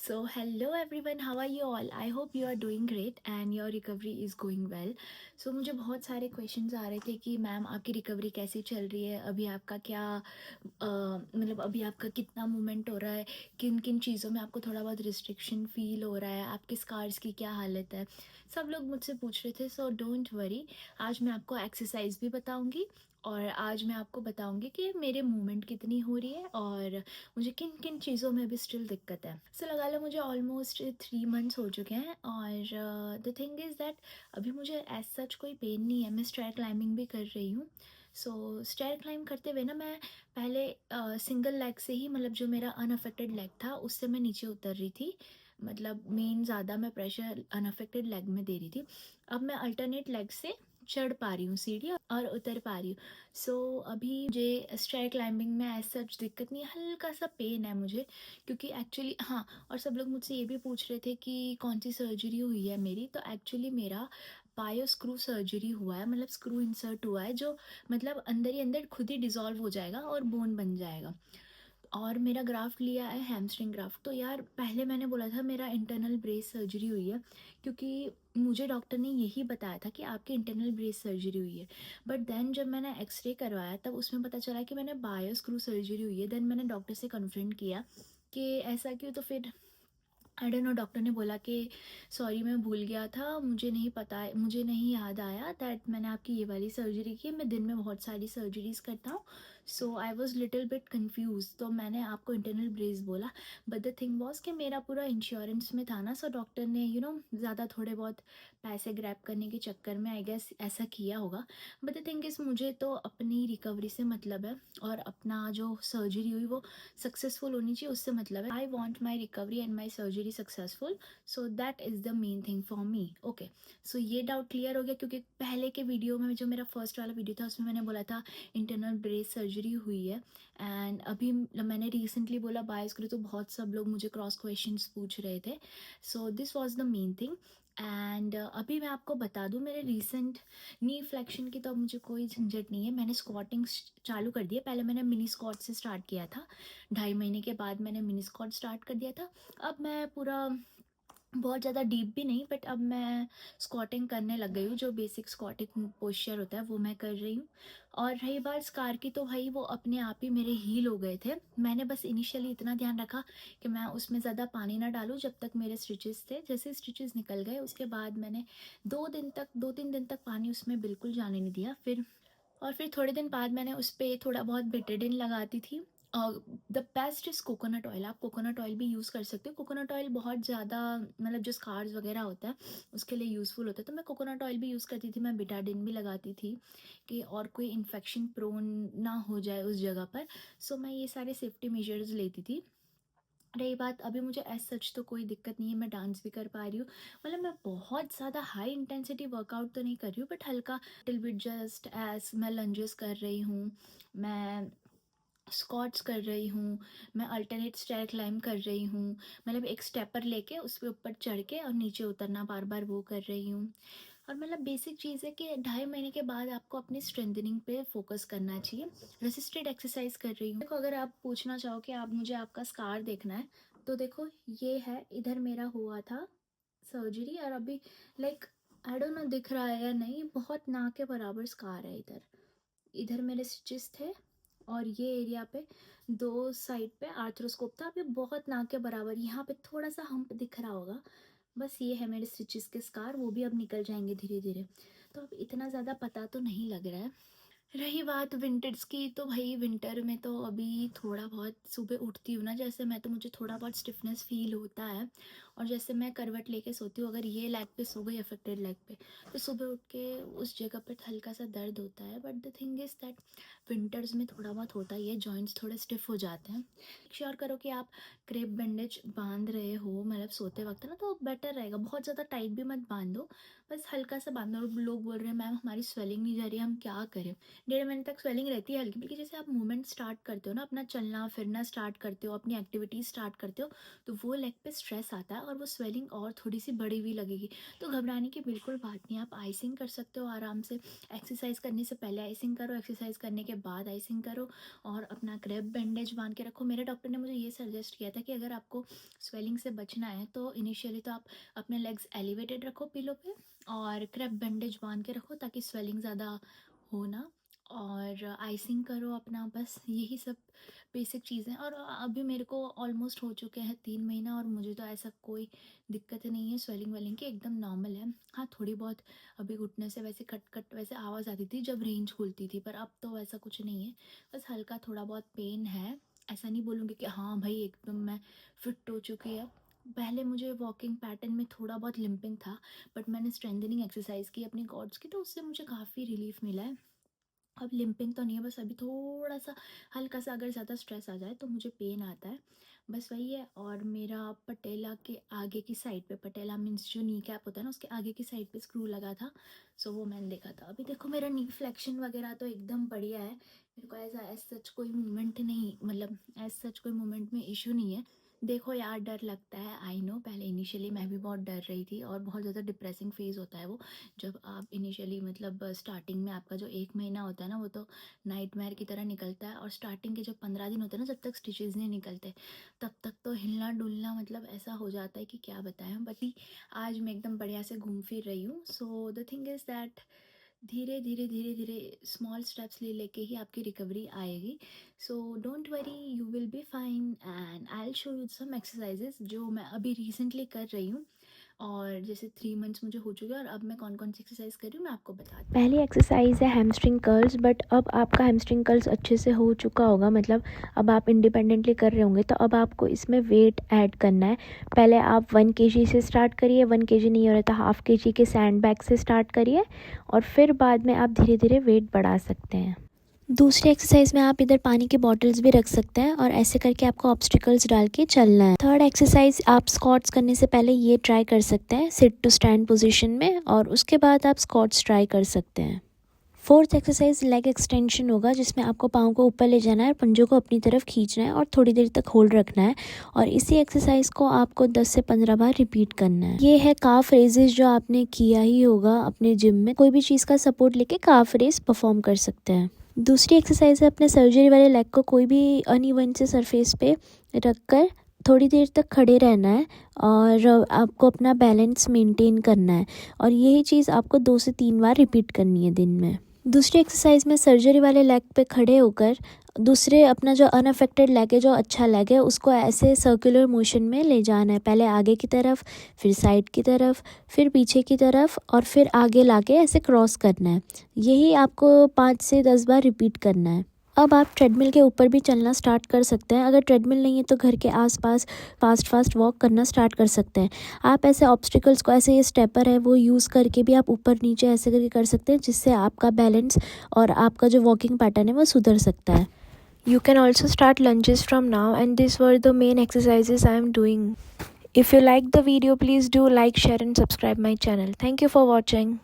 So, hello everyone, how are you all? I hope you are doing great and your recovery is going well. So, मुझे बहुत सारे questions आ रहे थे कि ma'am आपकी recovery कैसी चल रही है, अभी आपका क्या मतलब अभी आपका कितना मूवमेंट हो रहा है, किन किन चीज़ों में आपको थोड़ा बहुत रिस्ट्रिक्शन फील हो रहा है, आपके स्कार्स की क्या हालत है। सब लोग मुझसे पूछ रहे थे, सो डोंट वरी। आज मैं आपको एक्सरसाइज भी बताऊंगी और आज मैं आपको बताऊंगी कि मेरे मूवमेंट कितनी हो रही है और मुझे किन किन चीज़ों में भी स्टिल दिक्कत है। सो लगा लो मुझे ऑलमोस्ट 3 मंथ्स हो चुके हैं और द थिंग इज़ दैट अभी मुझे एज सच कोई पेन नहीं है। मैं स्टेयर क्लाइंबिंग भी कर रही हूँ। सो स्टेयर क्लाइंब करते हुए ना मैं पहले सिंगल लेग से ही, मतलब जो मेरा अनअफेक्टेड लेग था उससे मैं नीचे उतर रही थी। मतलब मेन ज़्यादा मैं प्रेशर अनअफेक्टेड लेग में दे रही थी। अब मैं अल्टरनेट लेग से चढ़ पा रही हूँ सीढ़ी और उतर पा रही हूँ। सो अभी मुझे स्टेयर क्लाइंबिंग में ऐसा सच दिक्कत नहीं है, हल्का सा पेन है मुझे, क्योंकि एक्चुअली हाँ। और सब लोग मुझसे ये भी पूछ रहे थे कि कौन सी सर्जरी हुई है मेरी। तो एक्चुअली मेरा बायो स्क्रू सर्जरी हुआ है, मतलब स्क्रू इंसर्ट हुआ है जो मतलब अंदर ही अंदर खुद ही डिज़ोल्व हो जाएगा और बोन बन जाएगा। और मेरा ग्राफ्ट लिया है हैमस्ट्रिंग ग्राफ्ट। तो यार पहले मैंने बोला था मेरा इंटरनल ब्रेस सर्जरी हुई है, क्योंकि मुझे डॉक्टर ने यही बताया था कि आपकी इंटरनल ब्रेस सर्जरी हुई है। बट देन जब मैंने एक्सरे करवाया तब उसमें पता चला कि मैंने बायो स्क्रू सर्जरी हुई है। देन मैंने डॉक्टर से कन्फ्रंट किया कि ऐसा क्यों। तो फिर आई डोंट नो, डॉक्टर ने बोला कि सॉरी मैं भूल गया था, मुझे नहीं पता, मुझे नहीं याद आया दैट मैंने आपकी ये वाली सर्जरी की है। मैं दिन में बहुत सारी सर्जरीज करता हूँ। So I was little bit confuse, तो मैंने आपको इंटरनल ब्रेस बोला। बट द थिंग वॉज कि मेरा पूरा इंश्योरेंस में था ना। सो डॉक्टर ने ज़्यादा थोड़े बहुत पैसे ग्रैब करने के चक्कर में आई गेस ऐसा किया होगा। बट द थिंग इज़ मुझे तो अपनी रिकवरी से मतलब है और अपना जो सर्जरी हुई वो सक्सेसफुल होनी चाहिए, उससे मतलब है। I want my recovery and my surgery successful. So that is the main thing for me. Okay, so ये डाउट क्लियर हो गया, क्योंकि पहले के वीडियो में जो मेरा फर्स्ट वाला वीडियो था उसमें मैंने बोला था इंटरनल ब्रेस सर्जरी हुई है। एंड अभी मैंने रिसेंटली बोला बायस करो, तो बहुत सब लोग मुझे क्रॉस क्वेश्चंस पूछ रहे थे। So this was the main thing. And अभी मैं आपको बता दूं मेरे रिसेंट नी फ्लेक्शन की तो अब मुझे कोई झंझट नहीं है। मैंने स्क्वाटिंग चालू कर दिया। पहले मैंने मिनी स्क्वाट से स्टार्ट किया था, 2.5 महीने के बाद मैंने मिनी स्क्वाट स्टार्ट कर दिया था। अब मैं पूरा बहुत ज़्यादा डीप भी नहीं, बट अब मैं स्क्वाटिंग करने लग गई हूँ। जो बेसिक स्क्वाटिंग पोस्चर होता है वो मैं कर रही हूँ। और रही बात स्कार की, तो भाई वो अपने आप ही मेरे हील हो गए थे। मैंने बस इनिशियली इतना ध्यान रखा कि मैं उसमें ज़्यादा पानी ना डालूँ जब तक मेरे स्टिचेस थे। जैसे स्टिचेस निकल गए उसके बाद मैंने 2 दिन तक पानी उसमें बिल्कुल जाने नहीं दिया। फिर थोड़े दिन बाद मैंने उस पर थोड़ा बहुत बेटाडीन लगाती थी। The best is coconut oil. आप कोकोनट ऑयल भी यूज़ कर सकते हो। कोकोनट ऑयल बहुत ज़्यादा मतलब जो स्कार्स वगैरह होता है उसके लिए यूज़फुल होता है। तो मैं कोकोनट ऑयल भी यूज़ करती थी, मैं बेटाडीन भी लगाती थी कि और कोई इन्फेक्शन प्रोन ना हो जाए उस जगह पर। सो मैं ये सारे सेफ्टी मेजर्स लेती थी। रही बात, अभी मुझे एज सच तो कोई दिक्कत नहीं है, मैं डांस भी कर पा रही हूँ। मतलब मैं बहुत ज़्यादा हाई इंटेंसिटी वर्कआउट तो नहीं कर रही हूँ, बट हल्का टिल बिट जस्ट एज मैं लंजेस कर रही हूँ, मैं स्क्वाट्स कर रही हूँ, मैं अल्टरनेट स्टेयर क्लाइंब कर रही हूँ। मतलब एक स्टेपर लेके उस पर ऊपर चढ़ के और नीचे उतरना बार बार वो कर रही हूँ। और मतलब बेसिक चीज़ है कि 2.5 महीने के बाद आपको अपनी स्ट्रेंथनिंग पे फोकस करना चाहिए। रेसिस्टेड एक्सरसाइज कर रही हूँ। देखो, अगर आप पूछना चाहो कि आप मुझे आपका स्कार देखना है, तो देखो ये है, इधर मेरा हुआ था सर्जरी और अभी लाइक आई डोंट नो दिख रहा है या नहीं, बहुत ना के बराबर स्कार है इधर। इधर मेरे स्टिचेस थे और ये एरिया पे दो साइड पे आर्थ्रोस्कोप था। अभी बहुत नाक के बराबर यहाँ पे थोड़ा सा हम्प दिख रहा होगा। बस ये है मेरे स्टिचेस के स्कार, वो भी अब निकल जाएंगे धीरे धीरे। तो अब इतना ज़्यादा पता तो नहीं लग रहा है। रही बात विंटर्स की, तो भाई विंटर में तो अभी थोड़ा बहुत सुबह उठती हूँ ना, जैसे मैं, तो मुझे थोड़ा बहुत स्टिफनेस फील होता है। और जैसे मैं करवट लेके सोती हूँ, अगर ये लेग पे सो गई अफेक्टेड लेग पे, तो सुबह उठ के उस जगह पे हल्का सा दर्द होता है। But the thing is that winters में थोड़ा बहुत होता ही है, जॉइंट्स थोड़े स्टिफ हो जाते हैं। मेक श्योर करो कि आप क्रेप बैंडेज बांध रहे हो, मतलब सोते वक्त ना, तो बेटर रहेगा। बहुत ज़्यादा टाइट भी मत बांधो, बस हल्का सा बांधो। और लोग बोल रहे हैं मैम हमारी स्वेलिंग नहीं जा रही है, हम क्या करें। 1.5 महीने तक स्वेलिंग रहती है हल्की फुल्की। जैसे आप मूवमेंट स्टार्ट करते हो ना, अपना चलना फिरना स्टार्ट करते हो, अपनी एक्टिविटीज स्टार्ट करते हो, तो वो लेग पे स्ट्रेस आता है और वो स्वेलिंग और थोड़ी सी बड़ी भी लगेगी। तो घबराने की बिल्कुल बात नहीं है, आप आइसिंग कर सकते हो आराम से। एक्सरसाइज करने से पहले आइसिंग करो, एक्सरसाइज करने के बाद आइसिंग करो, और अपना क्रैब बैंडेज बांध के रखो। मेरे डॉक्टर ने मुझे ये सजेस्ट किया था कि अगर आपको स्वेलिंग से बचना है तो इनिशियली तो आप अपने लेग्स एलिवेटेड रखो पिलो पे, और क्रैब बैंडेज बांध के रखो ताकि स्वेलिंग ज़्यादा हो ना, और आइसिंग करो अपना। बस यही सब बेसिक चीज़ें। और अभी मेरे को ऑलमोस्ट हो चुके हैं 3 महीना, और मुझे तो ऐसा कोई दिक्कत नहीं है स्वेलिंग वेलिंग की, एकदम नॉर्मल है। हाँ, थोड़ी बहुत अभी घुटने से वैसे कट कट वैसे आवाज़ आती थी जब रेंज खुलती थी, पर अब तो वैसा कुछ नहीं है। बस हल्का थोड़ा बहुत पेन है। ऐसा नहीं बोलूँगी कि हाँ भाई एकदम मैं फिट हो चुकी है। पहले मुझे वॉकिंग पैटर्न में थोड़ा बहुत लिम्पिंग था, बट मैंने स्ट्रेंथनिंग एक्सरसाइज की अपनी कॉर्ड्स की, तो उससे मुझे काफ़ी रिलीफ मिला है। अब लिम्पिंग तो नहीं है, बस अभी थोड़ा सा हल्का सा अगर ज़्यादा स्ट्रेस आ जाए तो मुझे पेन आता है, बस वही है। और मेरा पटेला के आगे की साइड पे, पटेला मीन्स जो नी कैप होता है ना, उसके आगे की साइड पे स्क्रू लगा था, सो वो मैंने देखा था। अभी देखो मेरा नी फ्लेक्शन वगैरह तो एकदम बढ़िया है। मेरे को ऐसा एज सच कोई मूवमेंट नहीं, मतलब एज सच कोई मूवमेंट में इशू नहीं है। देखो यार, डर लगता है, आई नो, पहले इनिशियली मैं भी बहुत डर रही थी, और बहुत ज़्यादा डिप्रेसिंग फेज़ होता है वो, जब आप इनिशियली मतलब स्टार्टिंग में आपका जो 1 महीना होता है ना, वो तो नाइटमेयर की तरह निकलता है। और स्टार्टिंग के जब 15 दिन होते हैं ना, जब तक स्टिचेस नहीं निकलते, तब तक तो हिलना डुलना मतलब ऐसा हो जाता है कि क्या बताएं। बट आज मैं एकदम बढ़िया से घूम फिर रही हूँ। So the thing is that धीरे धीरे धीरे धीरे स्मॉल स्टेप्स ले लेके ही आपकी रिकवरी आएगी। So don't worry, you will be fine, and I will show you some exercises जो मैं अभी रिसेंटली कर रही हूँ। और जैसे 3 मंथ्स मुझे हो चुके हैं, और अब मैं कौन कौन सी एक्सरसाइज कर रही हूँ मैं आपको बताती हूँ। पहली एक्सरसाइज है हैमस्ट्रिंग कर्ल्स, बट अब आपका हैमस्ट्रिंग कर्ल्स अच्छे से हो चुका होगा, मतलब अब आप इंडिपेंडेंटली कर रहे होंगे, तो अब आपको इसमें वेट ऐड करना है। पहले आप 1 kg से स्टार्ट करिए, 1 kg नहीं हो रहा था ½ kg के सैंड बैग से स्टार्ट करिए, और फिर बाद में आप धीरे धीरे वेट बढ़ा सकते हैं। दूसरी एक्सरसाइज में आप इधर पानी की बॉटल्स भी रख सकते हैं, और ऐसे करके आपको ऑब्स्टिकल्स डाल के चलना है। थर्ड एक्सरसाइज, आप स्क्वाट्स करने से पहले ये ट्राई कर सकते हैं सिट टू स्टैंड पोजीशन में, और उसके बाद आप स्क्वाट्स ट्राई कर सकते हैं। फोर्थ एक्सरसाइज लेग एक्सटेंशन होगा, जिसमें आपको पाँव को ऊपर ले जाना है, पंजों को अपनी तरफ खींचना है और थोड़ी देर तक होल्ड रखना है, और इसी एक्सरसाइज को आपको 10 से 15 बार रिपीट करना है। ये है काफ रेजेस, जो आपने किया ही होगा अपने जिम में, कोई भी चीज़ का सपोर्ट लेके काफ रेस परफॉर्म कर सकते हैं। दूसरी एक्सरसाइज है, अपने सर्जरी वाले लेग को कोई भी अनइवन से सरफेस पे रख कर थोड़ी देर तक खड़े रहना है, और आपको अपना बैलेंस मेंटेन करना है, और यही चीज़ आपको 2 से 3 बार रिपीट करनी है दिन में। दूसरी एक्सरसाइज में सर्जरी वाले लेग पे खड़े होकर दूसरे अपना जो अनअफेक्टेड लेग है, जो अच्छा लेग है, उसको ऐसे सर्कुलर मोशन में ले जाना है, पहले आगे की तरफ, फिर साइड की तरफ, फिर पीछे की तरफ, और फिर आगे लाके ऐसे क्रॉस करना है। यही आपको 5 से 10 बार रिपीट करना है। अब आप ट्रेडमिल के ऊपर भी चलना स्टार्ट कर सकते हैं। अगर ट्रेडमिल नहीं है तो घर के आसपास फास्ट वॉक करना स्टार्ट कर सकते हैं। आप ऐसे ऑब्स्टिकल्स को, ऐसे ये स्टेपर है वो यूज़ करके भी आप ऊपर नीचे ऐसे करके कर सकते हैं, जिससे आपका बैलेंस और आपका जो वॉकिंग पैटर्न है वो सुधर सकता है। You can also start lunges from now, and these were the main exercises I am doing. If you like the video, please do like, share and subscribe my channel. Thank you for watching.